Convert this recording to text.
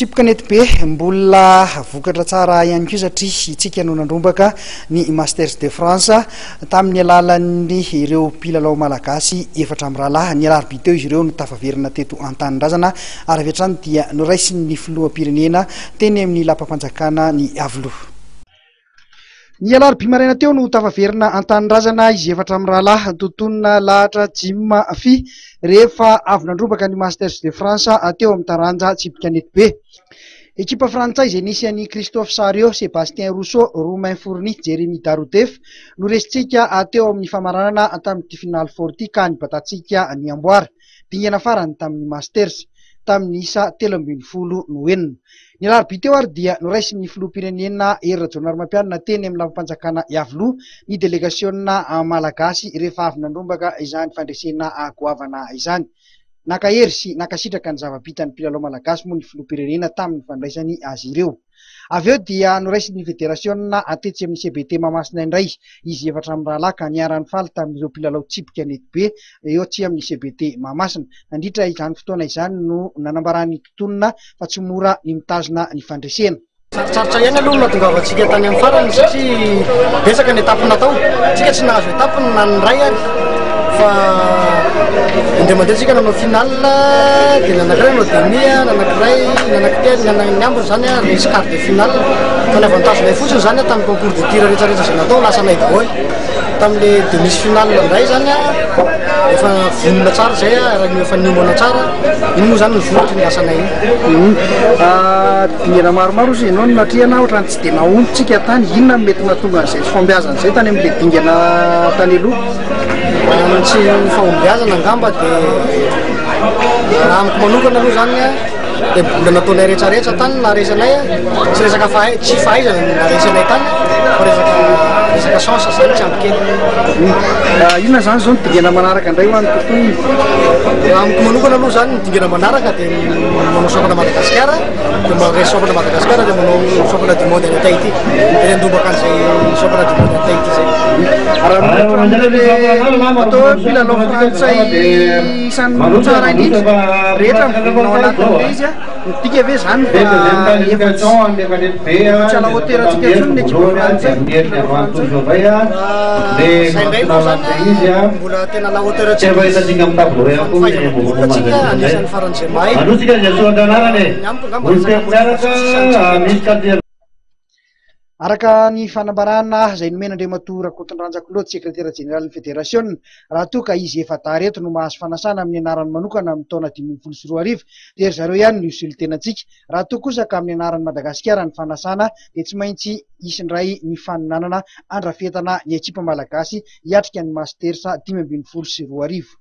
Tsipkanety be mbola vokatra tsara ihany koa satria itsika no nandrombaka ny Masters de France tamin'ny alalan'ny ireo mpilalao malagasy efatra amin'ny rahalahy ny alarobia teo izy ireo no tafaverina teto an-tanindrazana ary avy hatrany dia noraisin'ny filoham-pirenena teny amin'ny lapam-panjakana ny avoloha. Ny alarobia maraina teo no tafaverina an-tanindrazana izy efatra amin'ny rahalahy totonona lahatra jima fi rehefa avy nandrombaka ny Masters de France teo amin'ny taranja Tsipkanety be. Ekipa frantsay izay nisy an'i Christophe Sario, Sébastien Rousseau, Romain Fourny, Jérémy Daroudef no resitsika teo amin'ny famaranana tamin'ity finaly forty ka nibatantsika ny amboara dingana farany tamin'ny Masters tamin'ny isa 13 Noenina. Ny alarobia teo ary dia noraisin'ny filoham-pirenena Hery Rajaonarimampianina teny amin'ny lapam-panjakana Iavoloha ny delegasiona malagasy rehefa avy nandrombaka izany fandresena goavana izany. Nakahery sy nakasitraka ny zava-bitan'ny mpilalao malagasy moa ny filoham-pirenena tamin'ny fandraisany azy ireo. Avy eo dia noraisin'ny federasiona atetsy amin'ny CBT Mahamasina indray izy efatra amin'ny rahalahy ka niara-ny faly tamin'ireo mpilalao Tsipkanety be eo tsy amin'ny CBT Mahamasina. Nandritra izany fotoana izany no nanambarany totonona fa tsy mora ny mitazona ny fandresena. Sarotsarotsa ihany aloha nahatongavantsika tany amin'ny farany satria betsaka ny etapy natao, tsika tsy nahazo etapy na ny ray ary fa indray mandeha tsika nanao final dia nanankiray nanao demi, nanankiray ny ambiny zany resy quart de finale fa ny avantagenay fotsiny zany tamin'ny concours de tir rehetrarehetra izay natao lasa nay daholo tamin'le demi finale indray zany efa vonona tsara zay raha efa nimona tsara iny moa zany ny vokatry ny lasanay iny. Dingana maromaro izy ianao natrihana ohatrany tsy dia naombotsika tany, inona mety nahatonga an'izay fombiazana izay tany amin'ilay dingana tany aloha? Tsy fahombiazana angamba dia amiko manokana aloha zany dia mbola nataonay rehetrarehetra tany naresanay tsy resaka tsy fahaizana naresanay tany fa resaka chance zany tsy ampy kely. Inona zany zao ny dingana manaraka indray ho an'ny tontolony? Amiko manokana aloha zany ny dingana manaraka dia manao championnat Madagasikara dia maharesy championnat Madagasikara dia manao championnat du monde any Tahiti dia nandrombaka an'izay championnat du monde any Tahiti zay. Atao mpilalao frantsay isan'ny tsara indrindra rehetra mivolinao anatin'ilay izy midika ve zany fa efa tsy alahotera antsika intsony ny ekipa frantsay? Zay indray moa zany mbola tena alahotera tsika fahaizana tsika anisan'ny faran'izay mahay ny amiko angamba araka ny fanambarana izay nomena Andriamato Rakotondranojakoloty sekretera jeneraly ny federasiona raha toa ka izy efa tareto no mahazo fanasana amin'ny anarany manokana amin'ny taona 2024 dia ry zareo ihany no isolitenantsika. Raha toa kosa ka amin'ny anarany Madagasikara ny fanasana dia tsy maintsy isindray ny faninanana andrafetana ny ekipa malagasy hiatrika ny Masters 2024.